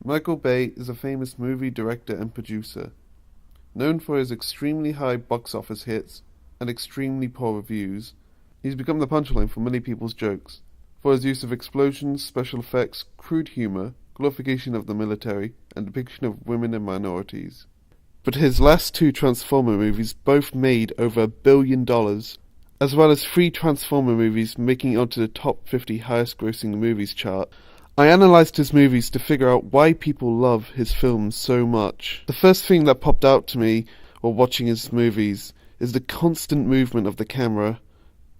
Micheal Bay is a famous movie director and producer, known for his extremely high box office hits and extremely poor reviews. He's become the punchline for many people's jokes, for his use of explosions, special effects, crude humor, glorification of the military, and depiction of women and minorities. But his last two Transformer movies both made over $1 billion, as well as three Transformer movies making it onto the top 50 highest grossing movies chart. I analysed his movies to figure out why people love his films so much. The first thing that popped out to me while watching his movies is the constant movement of the camera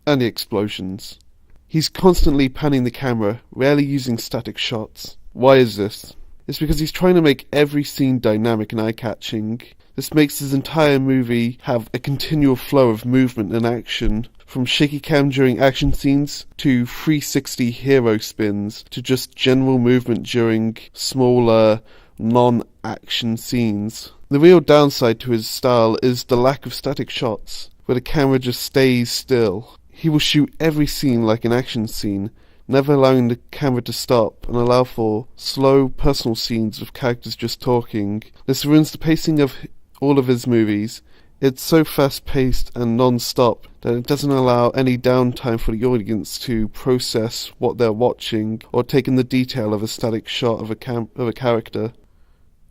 and the explosions. He's constantly panning the camera, rarely using static shots. Why is this? It's because he's trying to make every scene dynamic and eye-catching. This makes his entire movie have a continual flow of movement and action, from shaky cam during action scenes to 360 hero spins to just general movement during smaller, non-action scenes. The real downside to his style is the lack of static shots, where the camera just stays still. He will shoot every scene like an action scene, never allowing the camera to stop and allow for slow, personal scenes with characters just talking. This ruins the pacing of all of his movies. It's so fast-paced and non-stop that it doesn't allow any downtime for the audience to process what they're watching or take in the detail of a static shot of a character.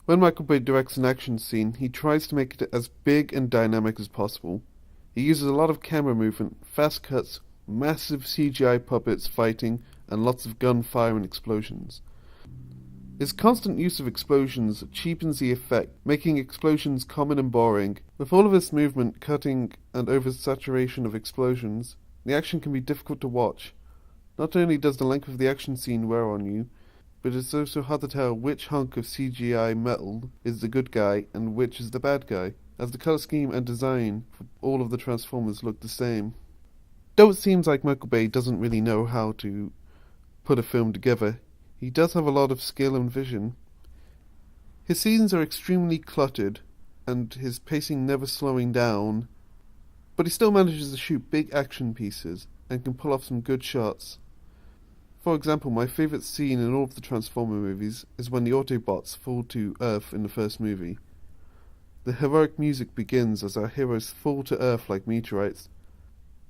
When Micheal Bay directs an action scene, he tries to make it as big and dynamic as possible. He uses a lot of camera movement, fast cuts, massive CGI puppets fighting, and lots of gunfire and explosions. His constant use of explosions cheapens the effect, making explosions common and boring. With all of his movement, cutting, and oversaturation of explosions, the action can be difficult to watch. Not only does the length of the action scene wear on you, but it's also hard to tell which hunk of CGI metal is the good guy and which is the bad guy, as the colour scheme and design for all of the Transformers look the same. Though it seems like Micheal Bay doesn't really know how to put a film together, he does have a lot of skill and vision. His scenes are extremely cluttered, and his pacing never slowing down, but he still manages to shoot big action pieces, and can pull off some good shots. For example, my favourite scene in all of the Transformer movies is when the Autobots fall to Earth in the first movie. The heroic music begins as our heroes fall to Earth like meteorites.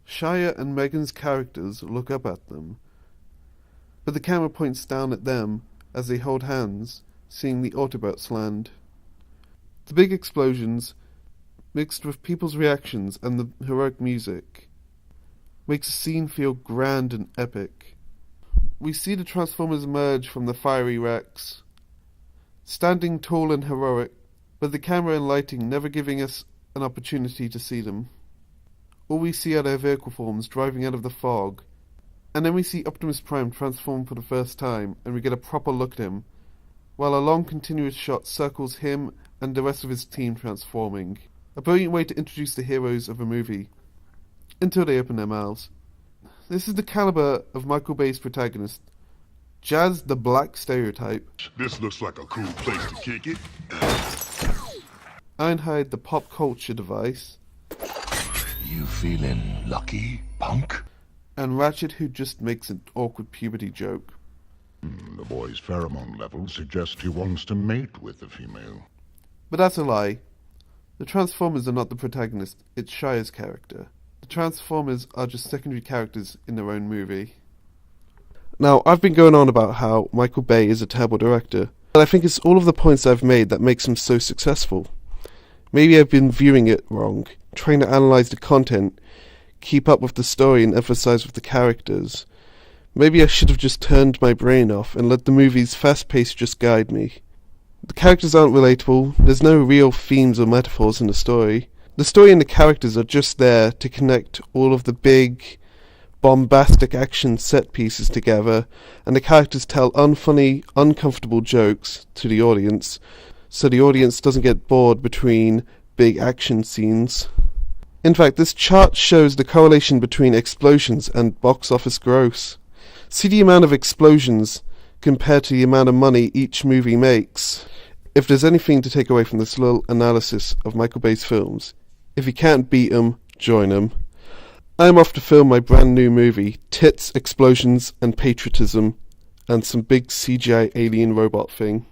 Shia and Megan's characters look up at them, but the camera points down at them as they hold hands, seeing the Autobots land. The big explosions, mixed with people's reactions and the heroic music, makes the scene feel grand and epic. We see the Transformers emerge from the fiery wrecks, standing tall and heroic, but the camera and lighting never giving us an opportunity to see them. All we see are their vehicle forms driving out of the fog, and then we see Optimus Prime transform for the first time, and we get a proper look at him, while a long continuous shot circles him and the rest of his team transforming. A brilliant way to introduce the heroes of a movie, until they open their mouths. This is the caliber of Micheal Bay's protagonist, Jazz the Black Stereotype, This looks like a cool place to kick it. Ironhide the Pop Culture Device, You feeling lucky, punk? and Ratchet, who just makes an awkward puberty joke. The boy's pheromone levels suggest he wants to mate with the female. But that's a lie. The Transformers are not the protagonist, it's Shia's character. The Transformers are just secondary characters in their own movie. Now, I've been going on about how Micheal Bay is a terrible director, but I think it's all of the points I've made that makes him so successful. Maybe I've been viewing it wrong, trying to analyse the content, keep up with the story and emphasise with the characters. Maybe I should have just turned my brain off and let the movie's fast pace just guide me. The characters aren't relatable, there's no real themes or metaphors in the story. The story and the characters are just there to connect all of the big, bombastic action set pieces together, and the characters tell unfunny, uncomfortable jokes to the audience, so the audience doesn't get bored between big action scenes. In fact, this chart shows the correlation between explosions and box office gross. See the amount of explosions compared to the amount of money each movie makes. If there's anything to take away from this little analysis of Micheal Bay's films, if you can't beat 'em, join 'em. I'm off to film my brand new movie, Tits, Explosions and Patriotism, and some big CGI alien robot thing.